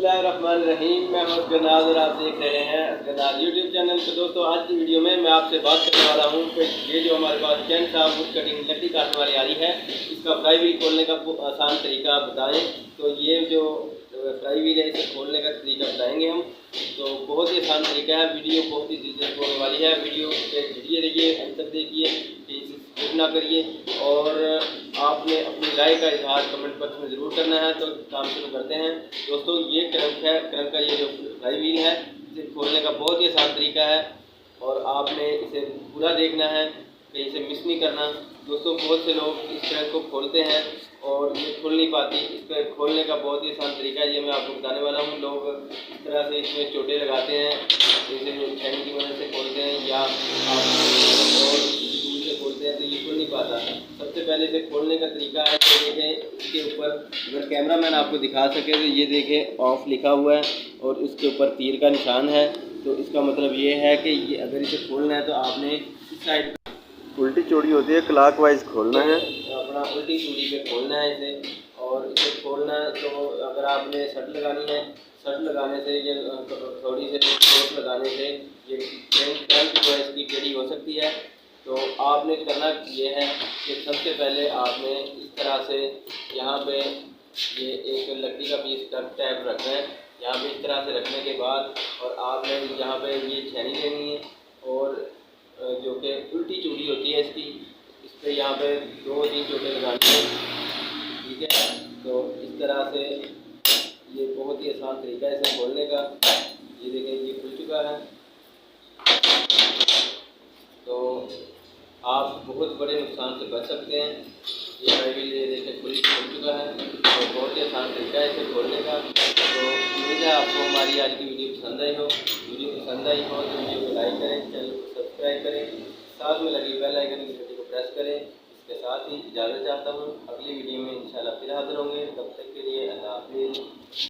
बिस्मिल्लाहिर्रहमानिर्रहीम। मैं हूं गनाज और आप देख रहे हैं गनाज यूट्यूब चैनल। तो दोस्तों, आज की वीडियो में मैं आपसे बात करने वाला हूं कि ये जो हमारे पास चैन साहब वुड कटिंग लकड़ी काटने वाली आ रही है, इसका फ्लाई व्हील खोलने का आसान तरीका बताएं। तो ये जो फ्लाई व्हील है, इसे खोलने का तरीका बताएंगे हम। तो बहुत ही आसान तरीका है। वीडियो बहुत ही दिलचस्प होने वाली है। वीडियो पे जुड़िए रहिए, अंत तक देखिए, स्किप ना करिए। और आपने अपनी राय का इजहार कमेंट बॉक्स में ज़रूर करना है। तो काम शुरू करते हैं। दोस्तों, ये क्रंक है। क्रंक का ये जो फ्लाई व्हील है, इसे खोलने का बहुत ही आसान तरीका है और आपने इसे पूरा देखना है, कहीं से मिस नहीं करना। दोस्तों, बहुत से लोग इस क्रंक को खोलते हैं और ये खुल नहीं पाती। इस पर खोलने का बहुत ही आसान तरीका है, ये मैं आपको बताने वाला हूँ। लोग इस तरह से इसमें चोटें लगाते हैं, जैसे छेनी की मदद से खोलते हैं या आप और से खोलते हैं, तो ये खुल नहीं पाता। सबसे पहले इसे खोलने का तरीका है, तो देखें इसके ऊपर, अगर कैमरा मैन आपको दिखा सके तो ये देखें ऑफ लिखा हुआ है और इसके ऊपर तीर का निशान है। तो इसका मतलब ये है कि ये अगर इसे खोलना है तो आपने इस साइड उल्टी चूड़ी होती है, क्लॉकवाइज खोलना है, अपना उल्टी चूड़ी पे खोलना है इसे। और इसे खोलना तो अगर आपने शर्ट लगानी है, शर्ट लगाने से ये थोड़ी से चोट लगाने से ये क्रंक जो है इसकी टेढ़ी हो सकती है। तो आपने करना ये है कि सबसे पहले आपने इस तरह से यहाँ पे ये एक लकड़ी का पीस टैप रखना है, यहाँ पे इस तरह से रखने के बाद और आपने यहाँ पे ये छेनी लेनी है और जो कि उल्टी चूड़ी होती है इसकी, इस पर यहाँ पे 2-3 चोटें लगानी है, ठीक है। तो इस तरह से ये बहुत ही आसान तरीका है इसे खोलने का। ये देखें, ये खुल चुका है। तो आप बहुत बड़े नुकसान से बच सकते हैं। ये फ्लाई व्हील ये देखें खुल चुका है और बहुत ही आसान तरीका है इसे खोलने का। तो उम्मीद है आपको हमारी आज की वीडियो पसंद आई हो। वीडियो पसंद आई हो तो वीडियो को लाइक करें, चैनल को सब्सक्राइब करें, साथ में लगी बेल आइकन की घंटी को प्रेस करें। इसके साथ ही इजाज़त चाहता हूँ। अगली वीडियो में इंशाल्लाह फिर हाजिर होंगे। तब तक के लिए अल्लाह हाफिज़।